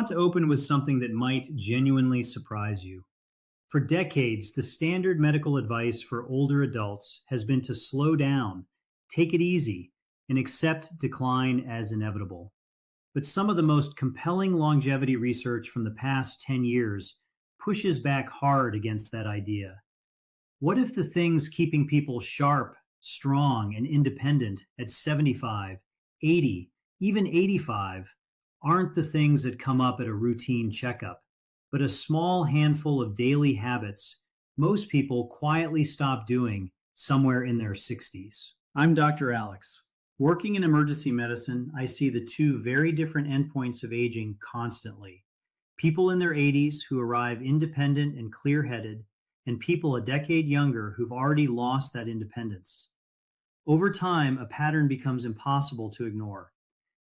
want to open with something that might genuinely surprise you. For decades, the standard medical advice for older adults has been to slow down, take it easy, and accept decline as inevitable. But some of the most compelling longevity research from the past 10 years pushes back hard against that idea. What if the things keeping people sharp, strong, and independent at 75, 80, even 85 aren't the things that come up at a routine checkup, but a small handful of daily habits most people quietly stop doing somewhere in their 60s? I'm Dr. Alex. Working in emergency medicine, I see the two very different endpoints of aging constantly. People in their 80s who arrive independent and clear-headed, and people a decade younger who've already lost that independence. Over time, a pattern becomes impossible to ignore.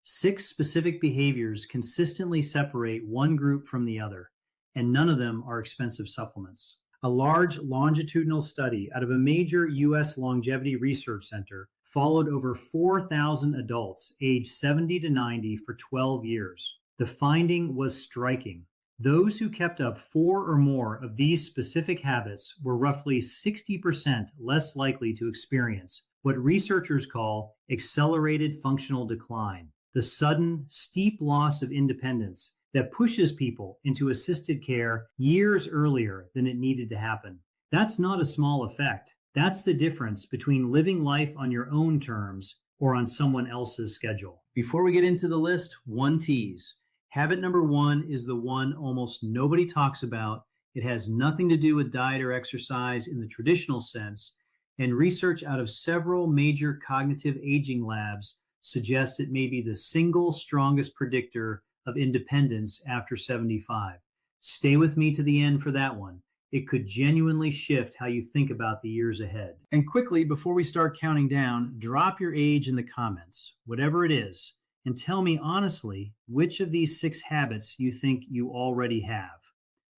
6 specific behaviors consistently separate one group from the other, and none of them are expensive supplements. A large longitudinal study out of a major U.S. longevity research center followed over 4,000 adults aged 70 to 90 for 12 years. The finding was striking. Those who kept up 4 or more of these specific habits were roughly 60% less likely to experience what researchers call accelerated functional decline, the sudden, steep loss of independence that pushes people into assisted care years earlier than it needed to happen. That's not a small effect. That's the difference between living life on your own terms or on someone else's schedule. Before we get into the list, one tease. Habit number 1 is the one almost nobody talks about. It has nothing to do with diet or exercise in the traditional sense, and research out of several major cognitive aging labs suggests it may be the single strongest predictor of independence after 75. Stay with me to the end for that one. It could genuinely shift how you think about the years ahead. And quickly, before we start counting down, drop your age in the comments, whatever it is, and tell me honestly which of these 6 habits you think you already have.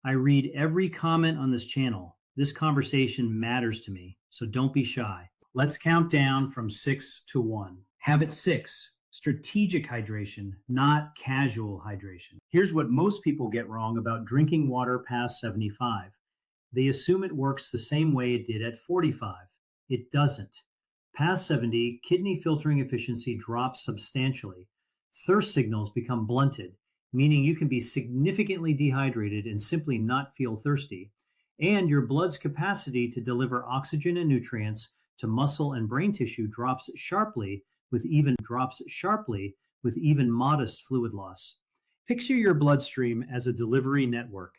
I read every comment on this channel. This conversation matters to me, so don't be shy. Let's count down from 6 to 1. Habit 6, strategic hydration, not casual hydration. Here's what most people get wrong about drinking water past 75. They assume it works the same way it did at 45. It doesn't. Past 70, kidney filtering efficiency drops substantially. Thirst signals become blunted, meaning you can be significantly dehydrated and simply not feel thirsty. And your blood's capacity to deliver oxygen and nutrients to muscle and brain tissue drops sharply with even modest fluid loss. Picture your bloodstream as a delivery network.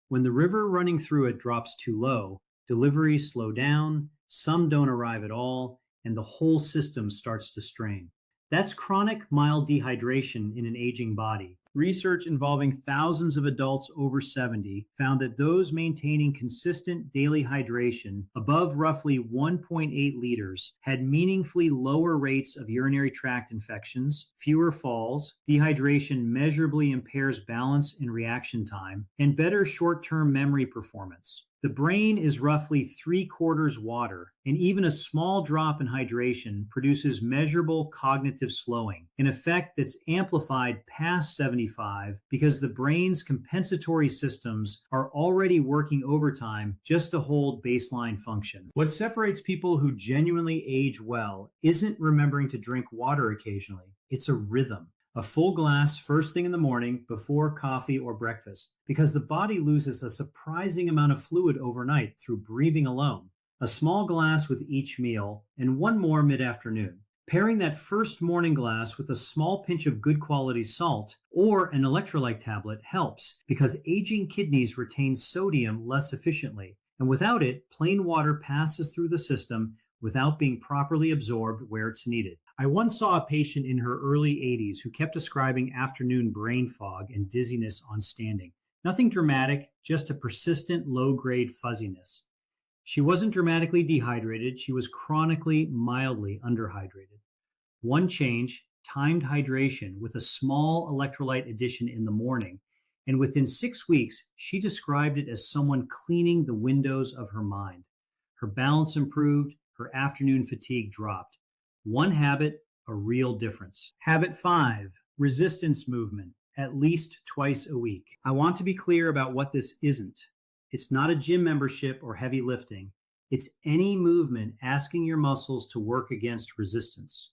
When the river running through it drops too low, deliveries slow down, some don't arrive at all, and the whole system starts to strain. That's chronic mild dehydration in an aging body. Research involving thousands of adults over 70 found that those maintaining consistent daily hydration above roughly 1.8 liters had meaningfully lower rates of urinary tract infections, fewer falls, dehydration measurably impairs balance and reaction time, and better short-term memory performance. The brain is roughly 3/4 water, and even a small drop in hydration produces measurable cognitive slowing, an effect that's amplified past 75 because the brain's compensatory systems are already working overtime just to hold baseline function. What separates people who genuinely age well isn't remembering to drink water occasionally, it's a rhythm. A full glass first thing in the morning before coffee or breakfast, because the body loses a surprising amount of fluid overnight through breathing alone. A small glass with each meal, and one more mid-afternoon. Pairing that first morning glass with a small pinch of good quality salt or an electrolyte tablet helps because aging kidneys retain sodium less efficiently, and without it, plain water passes through the system without being properly absorbed where it's needed. I once saw a patient in her early 80s who kept describing afternoon brain fog and dizziness on standing. Nothing dramatic, just a persistent low-grade fuzziness. She wasn't dramatically dehydrated, she was chronically, mildly underhydrated. One change, timed hydration with a small electrolyte addition in the morning, and within 6 weeks, she described it as someone cleaning the windows of her mind. Her balance improved, her afternoon fatigue dropped. One habit, a real difference. Habit 5, resistance movement. at least twice a week. I want to be clear about what this isn't. It's not a gym membership or heavy lifting. It's any movement asking your muscles to work against resistance.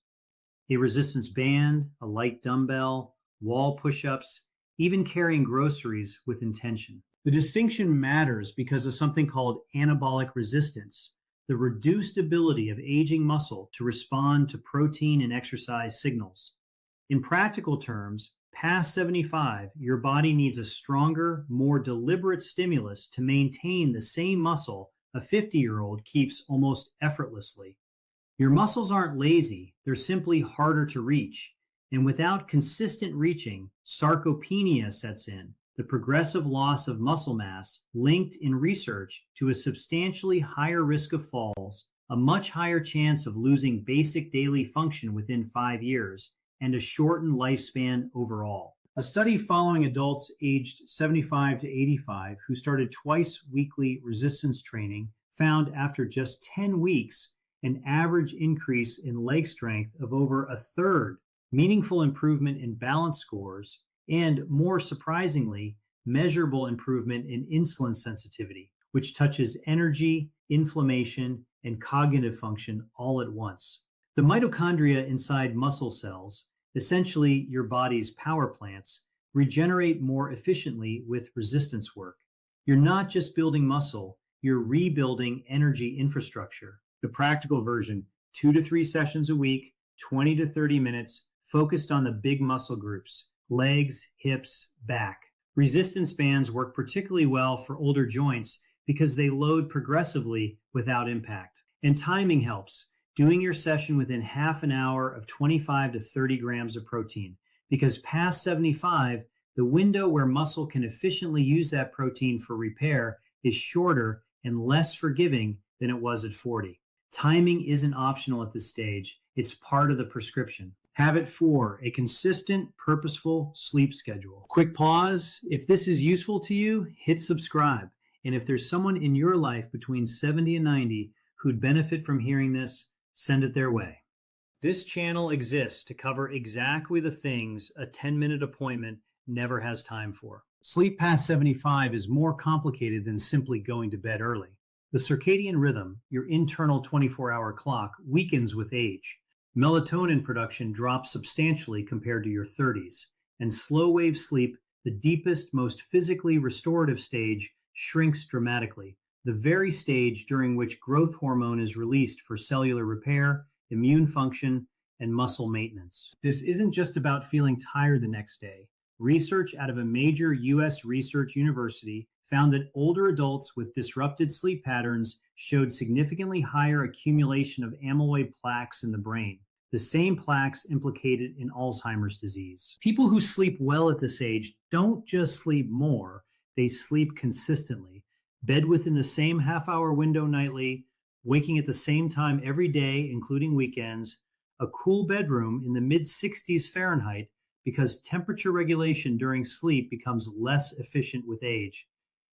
A resistance band, a light dumbbell, wall push-ups, even carrying groceries with intention. The distinction matters because of something called anabolic resistance, the reduced ability of aging muscle to respond to protein and exercise signals. In practical terms, past 75, your body needs a stronger, more deliberate stimulus to maintain the same muscle a 50-year-old keeps almost effortlessly. Your muscles aren't lazy, they're simply harder to reach. And without consistent reaching, sarcopenia sets in, the progressive loss of muscle mass linked in research to a substantially higher risk of falls, a much higher chance of losing basic daily function within 5 years, and a shortened lifespan overall. A study following adults aged 75 to 85 who started twice weekly resistance training found after just 10 weeks an average increase in leg strength of over a third, meaningful improvement in balance scores, and more surprisingly, measurable improvement in insulin sensitivity, which touches energy, inflammation, and cognitive function all at once. The mitochondria inside muscle cells, essentially your body's power plants, regenerate more efficiently with resistance work. You're not just building muscle, you're rebuilding energy infrastructure. The practical version, 2 to 3 sessions a week, 20 to 30 minutes, focused on the big muscle groups, legs, hips, back. Resistance bands work particularly well for older joints because they load progressively without impact. And timing helps. Doing your session within half an hour of 25 to 30 grams of protein, because past 75, the window where muscle can efficiently use that protein for repair is shorter and less forgiving than it was at 40. Timing isn't optional at this stage, it's part of the prescription. Habit 4, a consistent, purposeful sleep schedule. Quick pause. If this is useful to you, hit subscribe. And if there's someone in your life between 70 and 90 who'd benefit from hearing this, send it their way. This channel exists to cover exactly the things a 10-minute appointment never has time for. Sleep past 75 is more complicated than simply going to bed early. The circadian rhythm, your internal 24-hour clock, weakens with age. Melatonin production drops substantially compared to your 30s, and slow-wave sleep, the deepest, most physically restorative stage, shrinks dramatically, the very stage during which growth hormone is released for cellular repair, immune function, and muscle maintenance. This isn't just about feeling tired the next day. Research out of a major U.S. research university found that older adults with disrupted sleep patterns showed significantly higher accumulation of amyloid plaques in the brain, the same plaques implicated in Alzheimer's disease. People who sleep well at this age don't just sleep more, they sleep consistently. Bed within the same half-hour window nightly, waking at the same time every day, including weekends, a cool bedroom in the mid-60s Fahrenheit because temperature regulation during sleep becomes less efficient with age,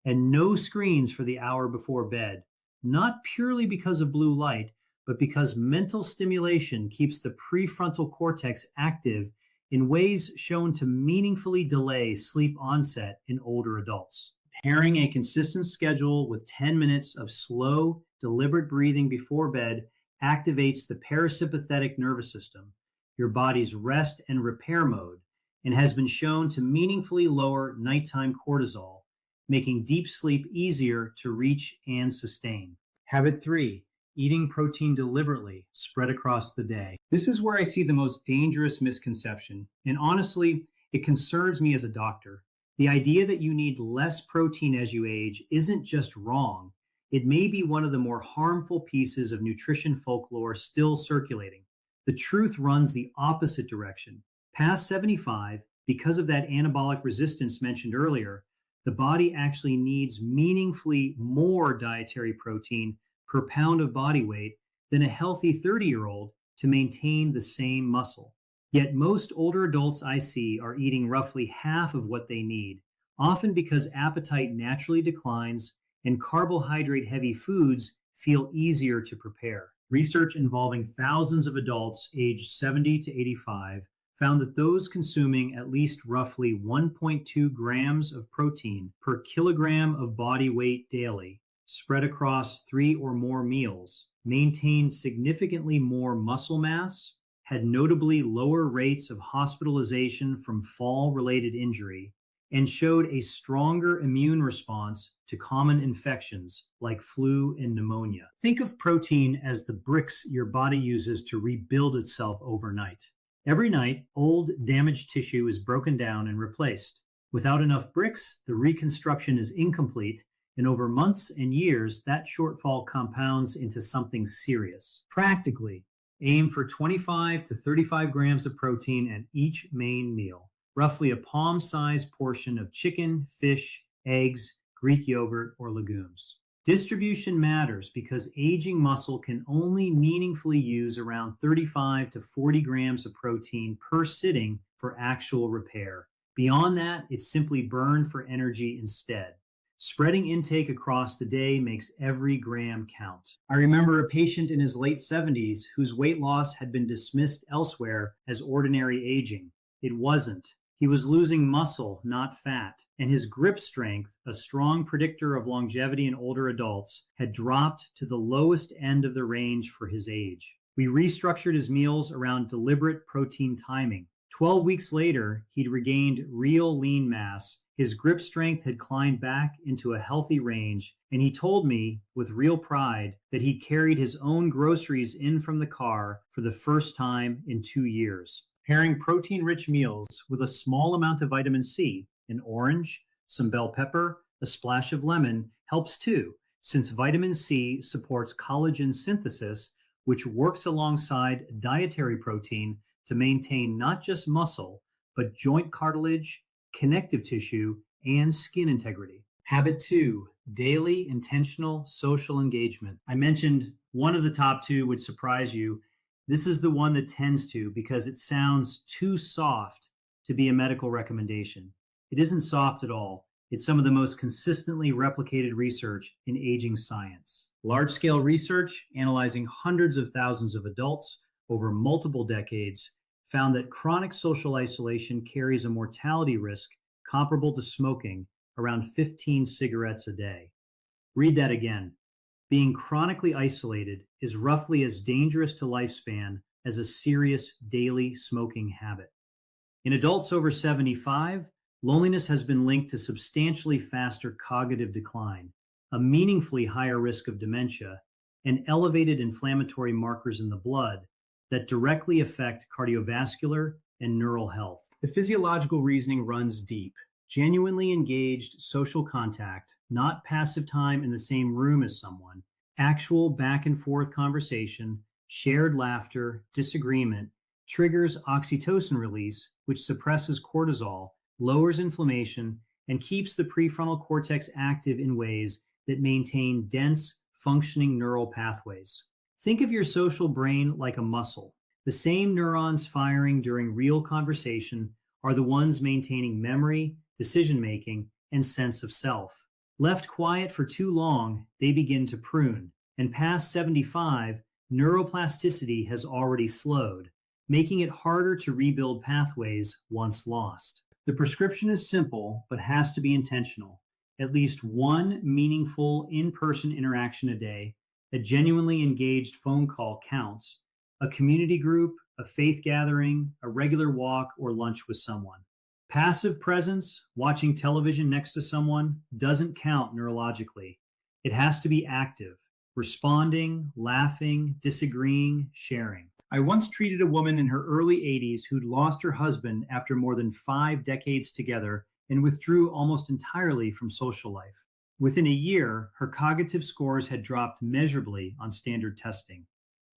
and no screens for the hour before bed, not purely because of blue light, but because mental stimulation keeps the prefrontal cortex active in ways shown to meaningfully delay sleep onset in older adults. Pairing a consistent schedule with 10 minutes of slow, deliberate breathing before bed activates the parasympathetic nervous system, your body's rest and repair mode, and has been shown to meaningfully lower nighttime cortisol, making deep sleep easier to reach and sustain. Habit 3, eating protein deliberately, spread across the day. This is where I see the most dangerous misconception, and honestly, it concerns me as a doctor. The idea that you need less protein as you age isn't just wrong. It may be one of the more harmful pieces of nutrition folklore still circulating. The truth runs the opposite direction. Past 75, because of that anabolic resistance mentioned earlier, the body actually needs meaningfully more dietary protein per pound of body weight than a healthy 30-year-old to maintain the same muscle. Yet most older adults I see are eating roughly half of what they need, often because appetite naturally declines and carbohydrate-heavy foods feel easier to prepare. Research involving thousands of adults aged 70 to 85 found that those consuming at least roughly 1.2 grams of protein per kilogram of body weight daily, spread across 3 or more meals, maintained significantly more muscle mass, had notably lower rates of hospitalization from fall-related injury, and showed a stronger immune response to common infections like flu and pneumonia. Think of protein as the bricks your body uses to rebuild itself overnight. Every night, old, damaged tissue is broken down and replaced. Without enough bricks, the reconstruction is incomplete, and over months and years, that shortfall compounds into something serious. Practically, aim for 25 to 35 grams of protein at each main meal, roughly a palm-sized portion of chicken, fish, eggs, Greek yogurt, or legumes. Distribution matters because aging muscle can only meaningfully use around 35 to 40 grams of protein per sitting for actual repair. Beyond that, it's simply burned for energy instead. Spreading intake across the day makes every gram count. I remember a patient in his late 70s whose weight loss had been dismissed elsewhere as ordinary aging. It wasn't. He was losing muscle, not fat, and his grip strength, a strong predictor of longevity in older adults, had dropped to the lowest end of the range for his age. We restructured his meals around deliberate protein timing. 12 weeks later, he'd regained real lean mass. His grip strength had climbed back into a healthy range, and he told me with real pride that he carried his own groceries in from the car for the first time in 2 years. Pairing protein-rich meals with a small amount of vitamin C, an orange, some bell pepper, a splash of lemon, helps too, since vitamin C supports collagen synthesis, which works alongside dietary protein to maintain not just muscle, but joint cartilage, connective tissue, and skin integrity. Habit 2, daily intentional social engagement. I mentioned one of the top 2 would surprise you. This is the one that tends to because it sounds too soft to be a medical recommendation. It isn't soft at all. It's some of the most consistently replicated research in aging science. Large-scale research analyzing hundreds of thousands of adults over multiple decades found that chronic social isolation carries a mortality risk comparable to smoking, around 15 cigarettes a day. Read that again. Being chronically isolated is roughly as dangerous to lifespan as a serious daily smoking habit. In adults over 75, loneliness has been linked to substantially faster cognitive decline, a meaningfully higher risk of dementia, and elevated inflammatory markers in the blood that directly affect cardiovascular and neural health. The physiological reasoning runs deep. Genuinely engaged social contact, not passive time in the same room as someone, actual back and forth conversation, shared laughter, disagreement, triggers oxytocin release, which suppresses cortisol, lowers inflammation, and keeps the prefrontal cortex active in ways that maintain dense, functioning neural pathways. Think of your social brain like a muscle. The same neurons firing during real conversation are the ones maintaining memory, decision-making, and sense of self. Left quiet for too long, they begin to prune, and past 75, neuroplasticity has already slowed, making it harder to rebuild pathways once lost. The prescription is simple, but has to be intentional. At least one meaningful in-person interaction a day, a genuinely engaged phone call counts, a community group, a faith gathering, a regular walk, or lunch with someone. Passive presence, watching television next to someone, doesn't count neurologically. It has to be active, responding, laughing, disagreeing, sharing. I once treated a woman in her early 80s who'd lost her husband after more than 5 decades together and withdrew almost entirely from social life. Within a year, her cognitive scores had dropped measurably on standard testing.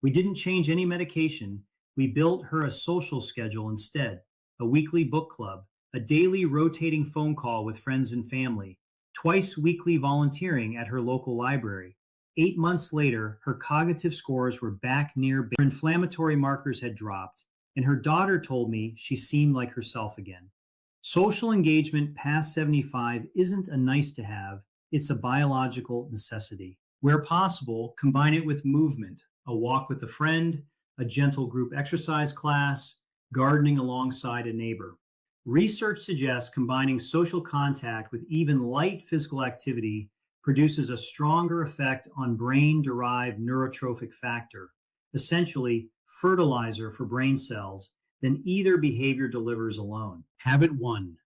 We didn't change any medication. We built her a social schedule instead, a weekly book club, a daily rotating phone call with friends and family, twice weekly volunteering at her local library. 8 months later, her cognitive scores were back near her inflammatory markers had dropped, and her daughter told me she seemed like herself again. Social engagement past 75 isn't a nice to have, it's a biological necessity. Where possible, combine it with movement, a walk with a friend, a gentle group exercise class, gardening alongside a neighbor. Research suggests combining social contact with even light physical activity produces a stronger effect on brain derived neurotrophic factor, essentially fertilizer for brain cells, than either behavior delivers alone. Habit 1: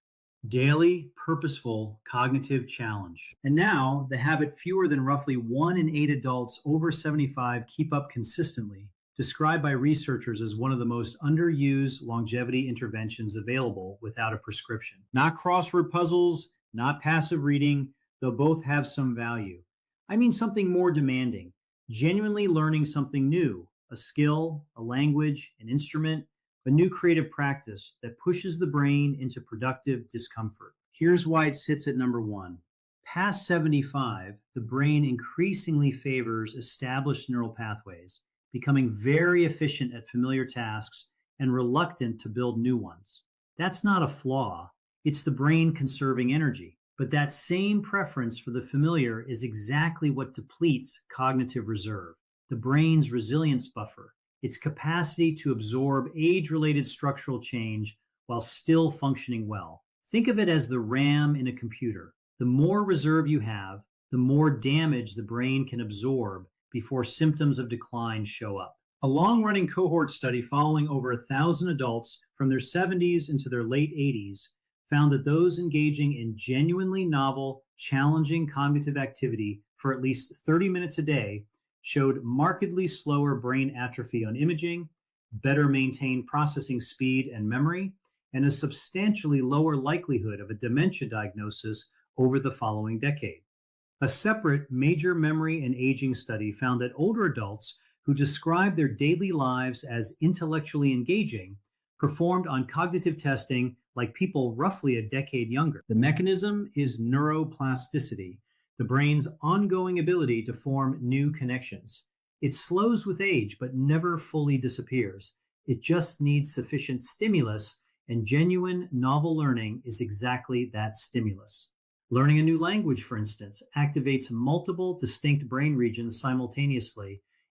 Daily, purposeful cognitive challenge. And now, the habit fewer than roughly 1 in 8 adults over 75 keep up consistently, described by researchers as one of the most underused longevity interventions available without a prescription. Not crossword puzzles, not passive reading, though both have some value. I mean something more demanding, genuinely learning something new, a skill, a language, an instrument, a new creative practice that pushes the brain into productive discomfort. Here's why it sits at number 1. Past 75, the brain increasingly favors established neural pathways, becoming very efficient at familiar tasks and reluctant to build new ones. That's not a flaw, it's the brain conserving energy. But that same preference for the familiar is exactly what depletes cognitive reserve, the brain's resilience buffer, its capacity to absorb age-related structural change while still functioning well. Think of it as the RAM in a computer. The more reserve you have, the more damage the brain can absorb before symptoms of decline show up. A long-running cohort study following over 1,000 adults from their 70s into their late 80s found that those engaging in genuinely novel, challenging cognitive activity for at least 30 minutes a day showed markedly slower brain atrophy on imaging, better maintained processing speed and memory, and a substantially lower likelihood of a dementia diagnosis over the following decade. A separate major memory and aging study found that older adults who described their daily lives as intellectually engaging performed on cognitive testing like people roughly a decade younger. The mechanism is neuroplasticity, the brain's ongoing ability to form new connections. It slows with age, but never fully disappears. It just needs sufficient stimulus, and genuine novel learning is exactly that stimulus. Learning a new language, for instance, activates multiple distinct brain regions simultaneously